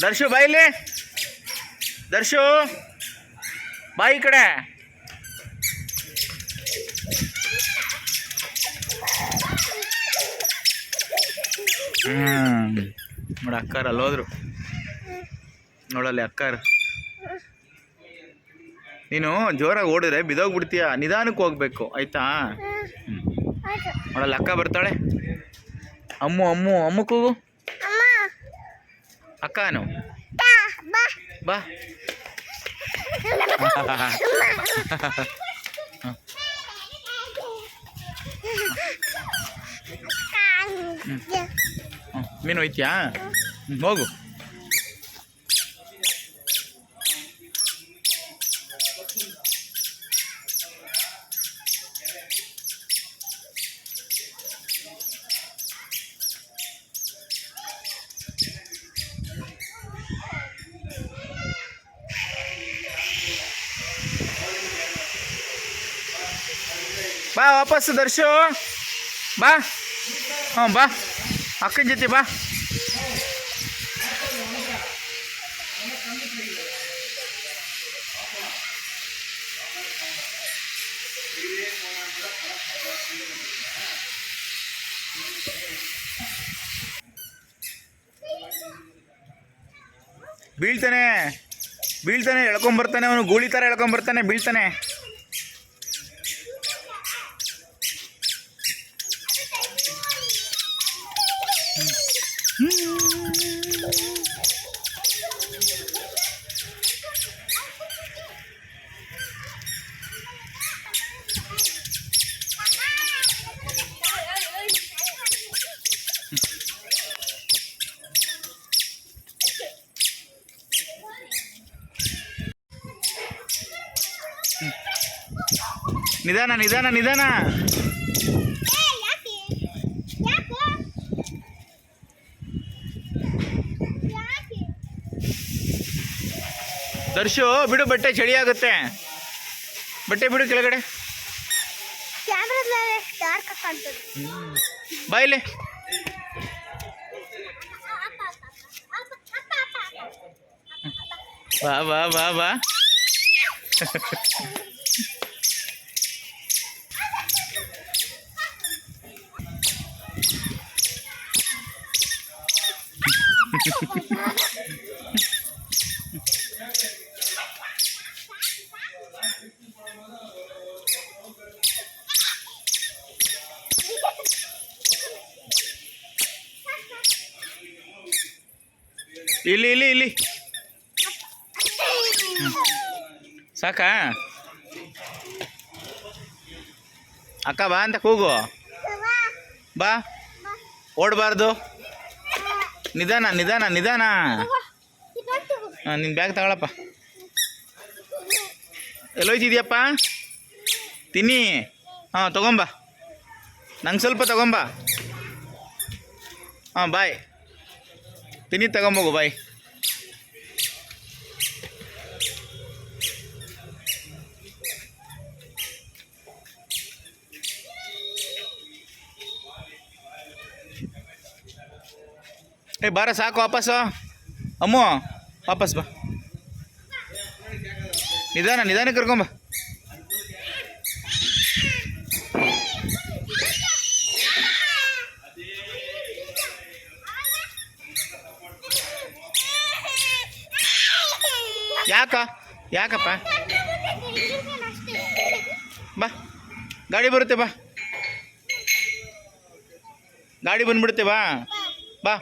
ದರ್ಶು ಬಾಯಿಲಿ, ದರ್ಶು ಬಾಯಿ ಕಡೆ. ನೋಡಿ ಅಕ್ಕಾರ ಅಲ್ಲಿ ಹೋದ್ರು, ನೋಡಲ್ಲಿ ಅಕ್ಕಾರ. ನೀನು ಜೋರಾಗಿ ಓಡಿದ್ರೆ ಬಿದೋಗ್ಬಿಡ್ತೀಯ, ನಿಧಾನಕ್ಕೆ ಹೋಗ್ಬೇಕು ಆಯ್ತಾ? ನೋಡಲ್ಲಿ ಅಕ್ಕ ಬರ್ತಾಳೆ. ಅಮ್ಮು ಅಮ್ಮು ಅಮ್ಮು ಕೂಗು. ಅಕ್ಕನು ಬಾ. ಮೀನು ಹೋಯ್ತಿಯಾ? ಹೋಗು. ಬಾ ವಾಪಸ್ಸು ದರ್ಶು, ಬಾ. ಹ್ಞೂ ಬಾ, ಅಕ್ಕನ ಜೊತೆ ಬಾ. ಬೀಳ್ತಾನೆ ಬೀಳ್ತಾನೆ, ಎಳ್ಕೊಂಬರ್ತಾನೆ ಅವನು, ಗೂಳಿ ಥರ ಎಳ್ಕೊಂಬರ್ತಾನೆ, ಬೀಳ್ತಾನೆ. ನಿಧಾನ ನಿಧಾನ ನಿಧಾನ. ದರ್ಶು ಬಿಡು, ಬಟ್ಟೆ ಚಳಿ ಆಗುತ್ತೆ, ಬಟ್ಟೆ ಬಿಡು ಕೆಳಗಡೆ. ಬಾಯಿಲೆ. ಬಾ ಬಾ ಬಾ ಬಾ. ಇಲ್ಲಿ ಇಲ್ಲಿ ಇಲ್ಲಿ ಸಾಕಾ? ಅಕ್ಕ ಬಾ ಅಂತ ಕೂಗು. ಬಾ, ಓಡಬಾರ್ದು. ನಿಧಾನ ನಿಧಾನ ನಿಧಾನ. ಹಾಂ, ನಿನ್ನ ಬ್ಯಾಗ್ ತಗೊಳಪ್ಪ. ಎಲ್ಲೋಯ್ತಿದ್ಯಪ್ಪ? ತಿನ್ನಿ. ಹಾಂ, ತೊಗೊಂಬ, ನಂಗೆ ಸ್ವಲ್ಪ ತೊಗೊಂಬ. ಹಾಂ, ಬಾಯ್. ತಿನ್ನಿ ತಗೊಂಬೋಗು, ಬಾಯ್. ಏ ಬಾರ, ಸಾಕು, ವಾಪಸ್ಸು. ಅಮ್ಮು ವಾಪಸ್ ಬಾ. ನಿಧಾನ ನಿಧಾನ ಕರ್ಕೊಂಬ. ಯಾಕಪ್ಪ? ಬಾ, ಗಾಡಿ ಬರುತ್ತೆ, ಬಾ, ಗಾಡಿ ಬಂದ್ಬಿಡುತ್ತೆ, ಬಾ ಬಾ.